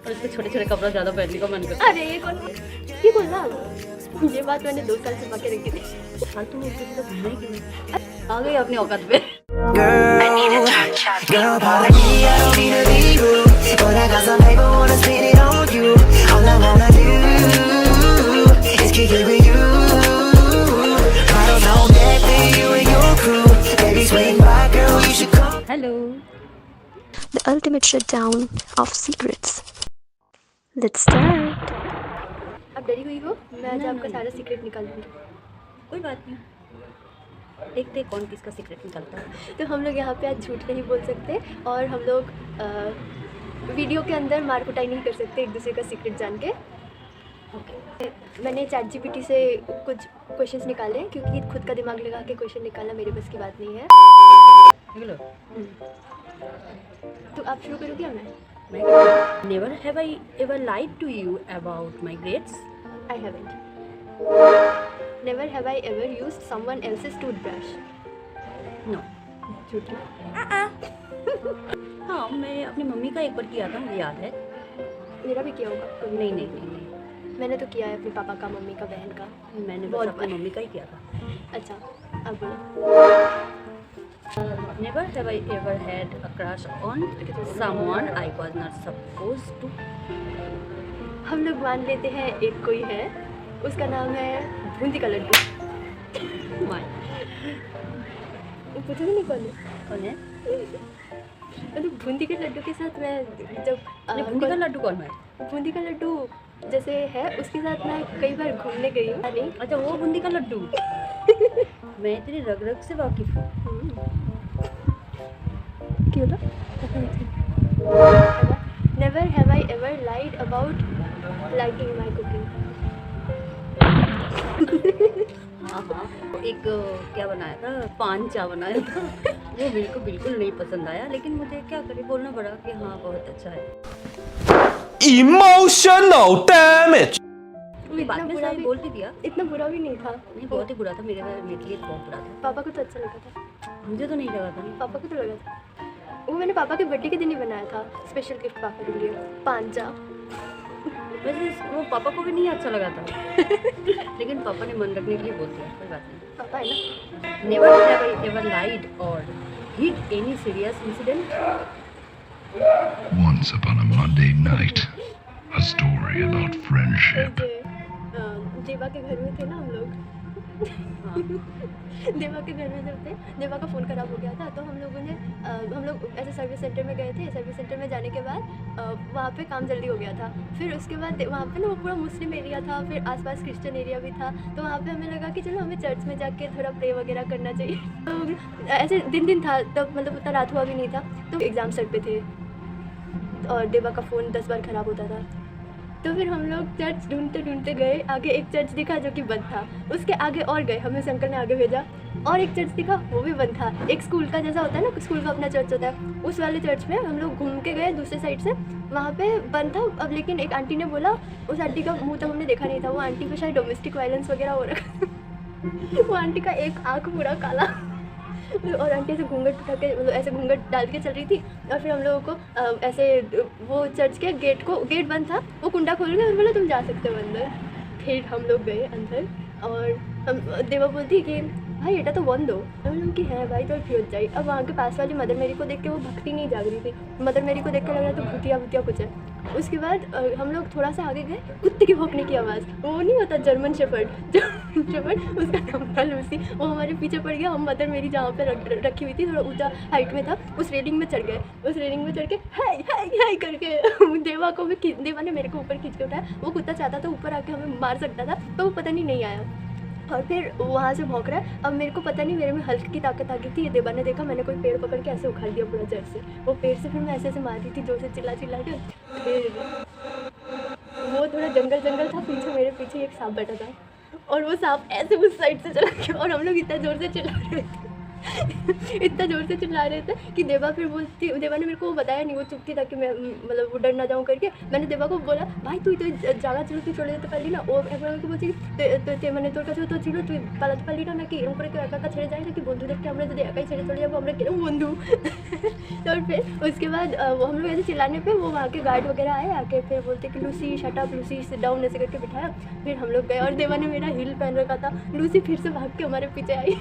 और इसके छोटे छोटे कपड़े ज़्यादा पहनने का मन करता है। अरे ये बोल रहा ये बात मैंने 2 साल से पके रखी थी। फालतू में तो घूमने की नहीं। आ गई अपनी औकात पे। Girl, pardon me, I don't mean to be rude, but I got some paper, wanna spend it on you. All I wanna do is kick it with you. Bottles on deck for you and your crew. Baby, swing by, girl, you should come. Hello. The ultimate shutdown of secrets. Let's start. अब डरी हुई हो? मैं आज आपका सारा secret निकाल दूँगी। कोई बात नहीं, देखते कौन किसका सीक्रेट निकलता है। तो हम लोग यहाँ पे आज झूठ नहीं बोल सकते और हम लोग वीडियो के अंदर मार कुटाई नहीं कर सकते एक दूसरे का सीक्रेट जान के। ओके। मैंने ChatGPT से कुछ क्वेश्चंस निकाले क्योंकि खुद का दिमाग लगा के क्वेश्चन निकालना मेरे बस की बात नहीं है। हेलो। तो आप शुरू करोगे या मैं? Never have I ever lied to you about my grades. I haven't. Never have I ever used someone else's toothbrush. No. झूठा। हाँ, मैं अपनी मम्मी का एक बार किया था, मुझे याद है। मेरा भी किया होगा कभी। नहीं नहीं नहीं नहीं, मैंने तो किया है अपने पापा का, मम्मी का, बहन का। मैंने बस बहुत अपनी मम्मी का ही किया था। अच्छा अब बोलो। Never have I ever had a crush on someone I was not supposed to. हम लोग मान लेते हैं एक कोई है, उसका नाम है बूंदी का लड्डू। My. पूछो नहीं कौन है? कौन है? मतलब बूंदी के लड्डू के साथ मैं जब अरे बूंदी का लड्डू कौन है? बूंदी का लड्डू जैसे है उसके साथ मैं कई बार घूमने गई हूँ। नहीं अच्छा, वो बूंदी का लड्डू। मैं इतनी रग रग से वाकिफ हूँ। क्यों ना? Never have I ever lied about liking my cooking. हाँ हाँ, एक क्या बनाया था, पांचा बनाया था। वो बिल्कुल बिल्कुल नहीं पसंद आया, लेकिन मुझे क्या करे, बोलना पड़ा कि हाँ बहुत अच्छा है। Emotional damage. वो इतना बाद में बुरा सही भी, बोल भी दिया। इतना बुरा भी नहीं था। नहीं, बहुत ही बुरा था, मेरे लिए बहुत बुरा था। पापा को तो अच्छा लगा था। मुझे तो नहीं लगा था। पापा को तो लगा था। वो मैंने पापा के बर्थडे के दिन ही बनाया था, स्पेशल गिफ्ट पापा के लिए, पांचा। वैसे वो पापा को भी नहीं अच्छा लगा था। लेकिन पापा ने मन रखने के लिए बोल दिया, कोई बात नहीं। पापा है ना। Never have I ever lied or hid any serious incident. Once upon a Monday night, a story about friendship. देवा के घर में थे ना हम लोग। देवा के घर में जब थे, देवा का फ़ोन ख़राब हो गया था, तो हम लोग ऐसे सर्विस सेंटर में गए थे। सर्विस सेंटर में जाने के बाद वहाँ पे काम जल्दी हो गया था। फिर उसके बाद वहाँ पे ना वो पूरा मुस्लिम एरिया था, फिर आसपास क्रिश्चियन एरिया भी था। तो वहाँ पे हमें लगा कि चलो हमें चर्च में जाके थोड़ा प्रे वगैरह करना चाहिए। तो ऐसे दिन था तब, मतलब उतना रात हुआ भी नहीं था। तो एग्ज़ाम सर पे थे और देवा का फ़ोन 10 बार ख़राब होता था। तो फिर हम लोग चर्च ढूंढते ढूंढते गए, आगे एक चर्च दिखा जो कि बंद था। उसके आगे और गए, हमें उस अंकल ने आगे भेजा, और एक चर्च दिखा, वो भी बंद था। एक स्कूल का जैसा होता है ना, स्कूल का अपना चर्च होता है, उस वाले चर्च में हम लोग घूम के गए दूसरे साइड से, वहाँ पे बंद था। अब लेकिन एक आंटी ने बोला, उस आंटी का मुँह तक हमने देखा नहीं था, वो आंटी को शायद डोमेस्टिक वायलेंस वगैरह हो रखा। वो आंटी का एक आँख पूरा काला, और आंटी ऐसे घूंघट उठा के, मतलब ऐसे घूंघट डाल के चल रही थी। और फिर हम लोगों को ऐसे वो चर्च के गेट बंद था, वो कुंडा खोल गया और बोला तुम जा सकते हो अंदर। फिर हम लोग गए अंदर और हम देवा बोलती कि भाई एटा तो बंद हो। हम लोग कि है भाई, तो फिर जाए। अब वहाँ के पास वाली मदर मेरी को देख के वो भक्ति नहीं जाग रही थी, मदर मेरी को देख के लग रहा तो भूतिया कुछ है। उसके बाद हम लोग थोड़ा सा आगे गए, कुत्ते के भौंकने की आवाज़, वो नहीं होता जर्मन शेफर्ड, उसका नाम था लूसी। वो हमारे पीछे पड़ गया। हम मदर मेरी जहाँ पे रखी हुई थी, थोड़ा ऊंचा हाइट में था, उस रेलिंग में चढ़ गए। उस रेलिंग में चढ़ के हाय हाय हाय करके देवा को भी देवा ने मेरे को ऊपर खींच के उठाया। वो कुत्ता चाहता था ऊपर आके हमें मार सकता था, तो वो पता नहीं आया। और फिर वहाँ से भौंक रहा है। अब मेरे को पता नहीं, मेरे में हल्क की ताकत आ गई थी। ये देवा ने देखा, मैंने कोई पेड़ पकड़ के ऐसे उखाड़ दिया पूरा जड़ से। वो पेड़ से फिर मैं ऐसे मार रही थी जोर से, चिल्ला के। फिर वो थोड़ा जंगल था, पीछे मेरे पीछे एक सांप बैठा था, और वो सांप ऐसे उस साइड से चला गया, और हम लोग इतना जोर से चिल्ला रहे थे इतना जोर से चिल्ला रहे थे कि देवा फिर बोलती, देवा ने मेरे को बताया नहीं, वो चुप थी ताकि मैं मतलब वो डर ना जाऊँ करके। मैंने देवा को बोला भाई তুই তো জায়গা ছিল তুই চলে যেতে পারলি না। ও একবার আমাকে বলছে মানে তোর কাছে তো ছিল তুই পালাতে পারলি না নাকি, এরকম করে কেউ একা একা ছেড়ে যায় নাকি, বন্ধুদেরকে আমরা যদি একাই ছেড়ে চলে যাবো আমরা কিরকম বন্ধু। तो फिर उसके बाद वो हम लोग ऐसे चिल्लाने पे वो वहाँ के गार्ड वगैरह आए, आके फिर बोलते कि Lucy shut up, Lucy sit down ऐसे करके बिठाया। फिर हम लोग गए और देवा ने मेरा हील पहन रखा था। लूसी फिर से भाग के हमारे पीछे आई।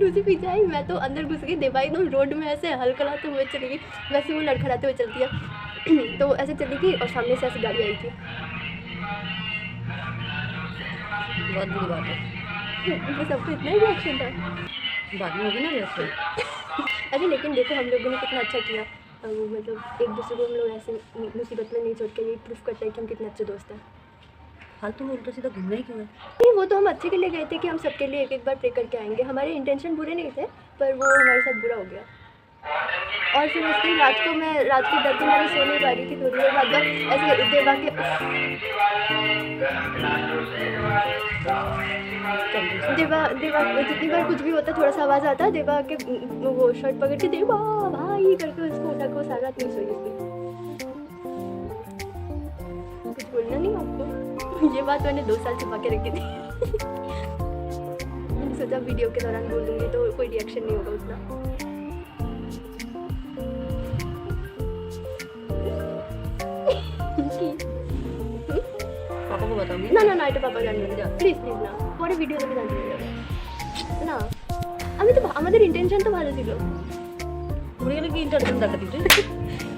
लूसी पीछे आई, मैं तो अंदर घुस गई, देवा एकदम रोड में ऐसे हलकलाते हुए चली गई, वैसे वो लड़खड़ाते हुए चलती है। तो ऐसे चली गई और सामने से ऐसे गाड़ी आई थी। बहुत बुरी बात है। वो सबको इतना ही रिएक्शन था। बाद में होगी ना रिएक्शन। अरे लेकिन देखो हम लोगों ने कितना अच्छा किया, वो मतलब एक दूसरे को हम लोग ऐसे मुसीबत में नहीं छोड़ के, ये प्रूफ करता है कि हम कितने अच्छे दोस्त हैं। फालतू में उल्टा सीधा घूमना ही क्यों है? नहीं, वो तो हम अच्छे के लिए गए थे कि हम सबके लिए एक एक बार प्रे करके आएंगे। हमारे इंटेंशन बुरे नहीं थे, पर वो हमारे साथ बुरा हो गया। और फिर उस दिन रात को मैं रात को डर के मेरे सो नहीं पा रही थी। थोड़ी देर बाद जब ऐसे देवा जितनी बार कुछ भी होता थोड़ा सा आवाज़ आता, देवा के वो शर्ट पकड़ के देवा भाई करके उसको उठा के सारा रात नहीं सोई उसकी। कुछ बोलना नहीं आपको, ये बात मैंने 2 साल छुपा के रखी थी। मैंने सोचा वीडियो के दौरान बोल दूँगी तो कोई रिएक्शन नहीं होगा उतना। पापा को बताऊंगी না না না এটা পাপা জানবে না, প্লিজ প্লিজ না, পরে ভিডিও দেখে জানতে পারবে না। আমি তো আমাদের ইন্টেনশন তো ভালো ছিল। ঘুরে গেলে কি ইন্টারনেট দেখাতি তুই?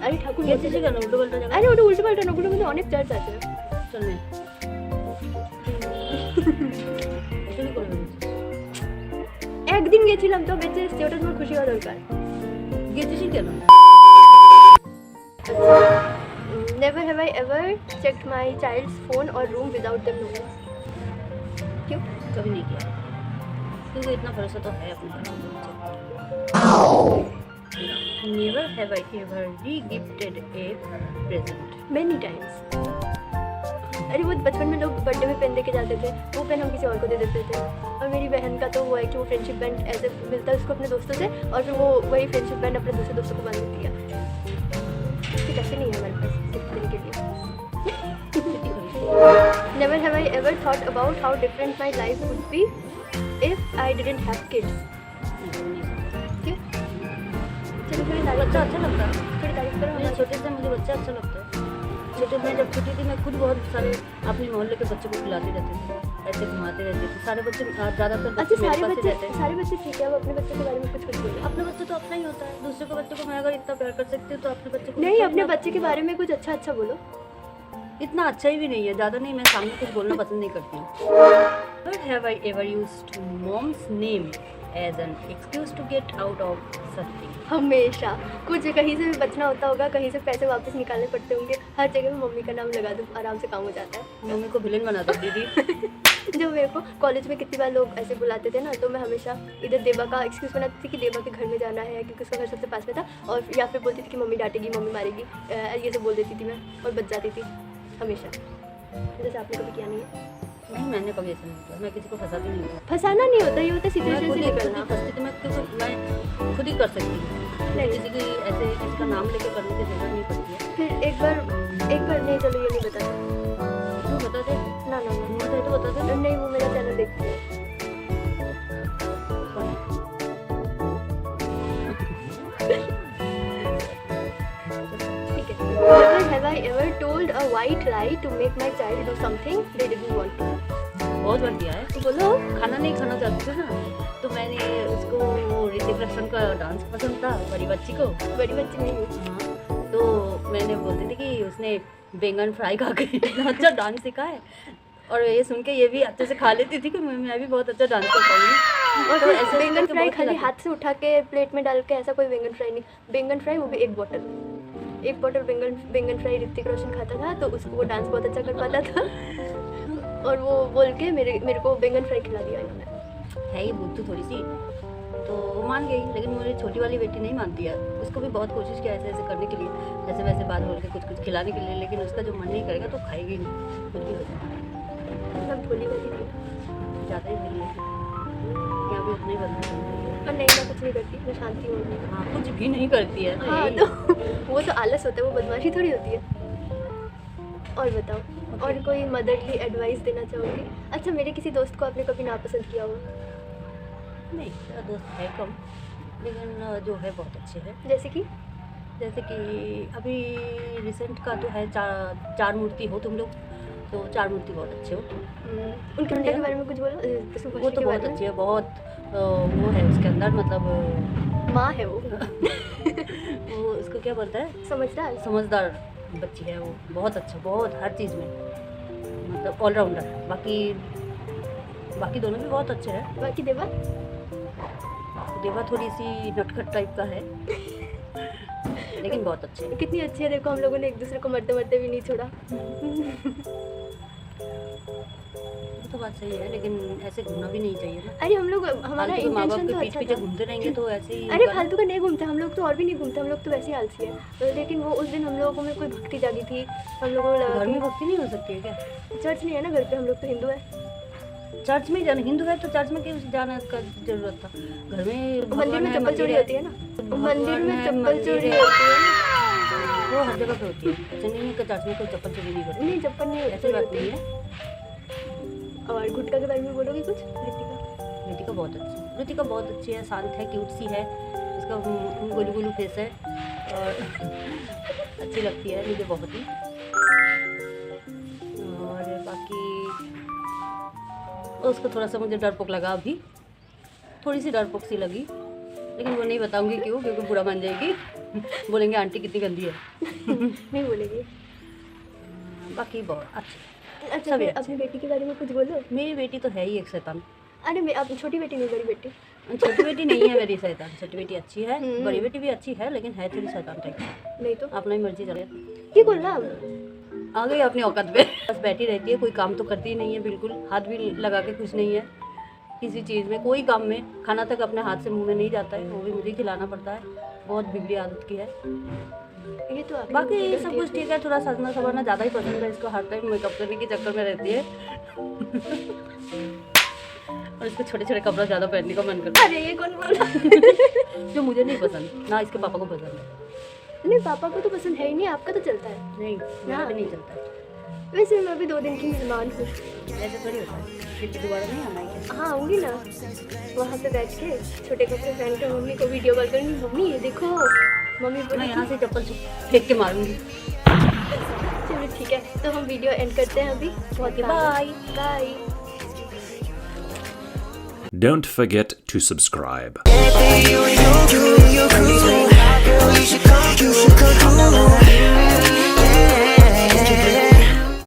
আরে ঠাকুর গেছিস কেন উল্টো পাল্টা জায়গা? আরে ওটা উল্টো পাল্টা না, ওগুলো কিন্তু অনেক চার্জ আছে। চল নে। এটা কি করবে? একদিন গেছিলাম তো বেঁচে এসেছি, ওটা তোমার খুশি হওয়া দরকার। গেছিস কেন? Never have I ever checked my child's phone or room without them knowing. क्यों? कभी नहीं किया, क्योंकि इतना भरोसा तो है अपने घर में। Never have I ever re-gifted a present. Many times. अरे वो बचपन में लोग बर्थडे में पेन दे के जाते थे, वो पेन हम किसी और को दे देते थे। और मेरी बहन का तो वो है कि वो फ्रेंडशिप बैंड ऐसे मिलता है उसको अपने दोस्तों से, और फिर वो वही फ्रेंडशिप बैंड अपने दूसरे दोस्तों को बांध देती है। पैसे नहीं है हमारे पास गिफ्ट देने के लिए। Never have I ever thought about how different my life would be if I didn't have kids. क्यों? चलो थोड़ी तारीफ बच्चा अच्छा लगता है। थोड़ी तारीफ करो। मुझे छोटे से मुझे बच्चा अच्छा लगता है। छोटे में जब छोटी थी मैं खुद बहुत सारे अपने मोहल्ले के बच्चों को खिलाती रहती थी, ऐसे घुमाते रहती थी। सारे बच्चे ज़्यादातर अच्छा बच्चे मेरे पास ही रहते हैं। सारे बच्चे ठीक है, अब अपने बच्चे के बारे में कुछ बोलो। अपने बच्चे तो अपना ही होता है, दूसरे के बच्चे को मैं अगर इतना प्यार कर सकती हूँ तो अपने बच्चे को नहीं, अपने बच्चे के बारे में कुछ अच्छा अच्छा बोलो। इतना अच्छा ही भी नहीं है, ज़्यादा नहीं, मैं सामने कुछ बोलना पसंद नहीं करती हूँ। But have I ever used mom's name as an excuse to get out of something? हमेशा कुछ कहीं से भी बचना होता होगा, कहीं से पैसे वापस निकालने पड़ते होंगे, हर जगह में मम्मी का नाम लगा दो, आराम से काम हो जाता है। मम्मी को विलेन बना दो दीदी। जब मेरे को कॉलेज में कितनी बार लोग ऐसे बुलाते थे ना, तो मैं हमेशा इधर देवा का एक्सक्यूज़ बनाती थी कि देवा के घर में जाना है क्योंकि उसका घर सबसे पास में था, और या फिर बोलती थी कि मम्मी डांटेगी, मम्मी मारेगी, ये सब बोल देती थी मैं और बच जाती थी हमेशा। जैसे आपने कभी किया नहीं है? नहीं, मैंने कभी ऐसा नहीं किया, मैं किसी को फंसाती नहीं हूँ। फंसाना नहीं होता, ये होता है सिचुएशन से खुद निकलना। ही फंसती थी मैं, क्योंकि मैं खुद ही कर सकती हूँ, किसी की ऐसे किसी का नाम लेके करने की जरूरत नहीं पड़ती है। फिर एक बार नहीं, चलो ये नहीं बताना। क्यों बता दे? ना ना ना मुझे तो बता दे। नहीं, वो मेरा चैनल देखती है। ठीक है। Never have I ever told a white lie to make my child do something they didn't want to. बहुत बार किया है। तो बोलो। खाना नहीं खाना चाहती थी ना, तो मैंने उसको ऋतिक रोशन का डांस पसंद था, बड़ी बच्ची को। बड़ी बच्ची नहीं हूँ। हाँ, तो मैंने बोलती थी कि उसने बैंगन फ्राई खा के इतना अच्छा डांस सीखा है, और ये सुन के ये भी अच्छे से खा लेती थी कि मैं भी बहुत अच्छा डांस कर पाऊंगी। और तो फिर ऐसे बैंगन करके फ्राई बहुत खाली खिलाती। हाथ से उठा के प्लेट में डाल के, ऐसा कोई बैंगन फ्राई नहीं। बैंगन फ्राई वो भी एक बॉटल बैंगन फ्राई ऋतिक रोशन खाता था, तो उसको वो डांस बहुत अच्छा कर पाता था। और वो बोल के मेरे को बैंगन फ्राई खिला दिया इन्होंने। है ही बुद्धू थोड़ी सी, तो वो मान गई, लेकिन मेरी छोटी वाली बेटी नहीं मानती है। उसको भी बहुत कोशिश किया ऐसे ऐसे करने के लिए, ऐसे वैसे बात बोल के कुछ खिलाने के लिए, लेकिन उसका जो मन नहीं करेगा तो खाएगी नहीं, कुछ भी हो जाए। मतलब भोली वाली थी। ज़्यादा ही भूली है। यहाँ भी उतनी बदमाश है। और नहीं, मैं कुछ नहीं करती, मैं शांति हूँ। हाँ, कुछ भी नहीं करती है। हाँ यही। तो वो तो आलस होता है, वो बदमाशी थोड़ी होती है। और बताओ, और कोई मदरली एडवाइस देना चाहोगी? अच्छा, मेरे किसी दोस्त को आपने कभी नापसंद किया होगा? नहीं, मेरा दोस्त है कम, लेकिन जो है बहुत अच्छे हैं। जैसे कि अभी रिसेंट का तो है चार मूर्ति हो तुम लोग, तो चार मूर्ति बहुत अच्छे हो। उनके बेटे के बारे में कुछ बोलो। वो तो बहुत अच्छी है, बहुत वो है उसके अंदर, मतलब माँ है वो। वो उसको क्या बोलता है, समझदार। समझदार बच्ची है वो, बहुत अच्छा, बहुत हर चीज़ में, मतलब ऑलराउंडर। बाकी दोनों भी बहुत अच्छे हैं। बाकी देवा थोड़ी सी नटखट टाइप का है, लेकिन बहुत अच्छे हैं। कितनी अच्छी है, देखो हम लोगों ने एक दूसरे को मरते मरते भी नहीं छोड़ा। वो तो बात सही है, लेकिन ऐसे घूमना भी नहीं चाहिए ना। अरे हम लोग, हमारा फालतू माँ बाप इंटेंशन के तो पीछे अच्छा पीछे था। घूमते रहेंगे तो ऐसे ही अरे फालतू का नहीं घूमते हम लोग, तो और भी नहीं घूमते हम लोग, तो वैसे ही आलसी है। लेकिन वो उस दिन हम लोगों में कोई भक्ति जागी थी, हम लोगों को घर लगा में भक्ति नहीं हो सकती है क्या? कि चर्च नहीं है ना घर पे, हम लोग तो हिंदू है। चर्च में जाना, हिंदू है तो चर्च में क्यों जाना का जरूरत था? घर में मंदिर में भगवान है, चप्पल चोरी है। होती है ना, मंदिर में है, चप्पल मंदिर चोरी है। होती है ना। वो हर जगह पे होती है, ऐसे नहीं है कि चर्च में कोई चप्पल चोरी नहीं करती, नहीं, चप्पल नहीं ऐसी बात होती नहीं है। है। और गुटका के बारे में बोलोगे कुछ? ऋतिका बहुत अच्छी है, शांत है, क्यूट सी है, उसका गोलू गोलू फेस है और अच्छी लगती है मुझे बहुत ही। और बाकी उसको थोड़ा सा मुझे डरपोक लगा, अभी थोड़ी सी डरपोक सी लगी, लेकिन वो नहीं बताऊंगी क्यों, क्योंकि बुरा मान जाएगी। बोलेंगे आंटी कितनी गंदी है। नहीं बोलेगी। बाकी बहुत अच्छी। अच्छा, फिर अपनी बेटी के बारे में कुछ बोलो। मेरी बेटी तो है ही एक शैतान। अरे मैं अपनी छोटी बेटी नहीं, बड़ी बेटी। छोटी बेटी नहीं है मेरी शैतान, छोटी बेटी अच्छी है, हम्म। बड़ी बेटी भी अच्छी है, लेकिन है थोड़ी शैतान टाइप। नहीं तो अपना ही मर्जी चले, ये बोल रहा आ गई अपनी औकात पे, बस बैठी रहती है, कोई काम तो करती ही नहीं है, बिल्कुल हाथ भी लगा के कुछ नहीं है किसी चीज़ में, कोई काम में। खाना तक अपने हाथ से मुंह में नहीं जाता है, वो भी मुझे खिलाना पड़ता है, बहुत बिगड़ी आदत की है। ये तो आपकी बाकी गलती सब है। कुछ ठीक है, थोड़ा सजना सवरना ज़्यादा ही पसंद है इसको, हर टाइम मेकअप करने के चक्कर में रहती है। और इसको छोटे छोटे कपड़े ज़्यादा पहनने का मन करता अरे ये कौन बोला? है, जो मुझे नहीं पसंद, ना इसके पापा को पसंद है। नहीं, पापा को तो पसंद है ही नहीं, आपका तो चलता है। नहीं, मेरा भी नहीं चलता है। वैसे मैं भी 2 दिन की मेहमान हूँ। ऐसे थोड़ी होता है, फिर दोबारा नहीं आना है क्या? हाँ आऊँगी ना, वहाँ पे बैठ के छोटे कपड़े पहन के मम्मी को वीडियो कॉल करूँगी। मम्मी ये देखो, मम्मी मैं बोली यहाँ से चप्पल फेंक के मारूंगी। चलो ठीक है, तो हम वीडियो एंड करते हैं अभी। बहुत bye. Bye. Don't forget to subscribe. You should come through.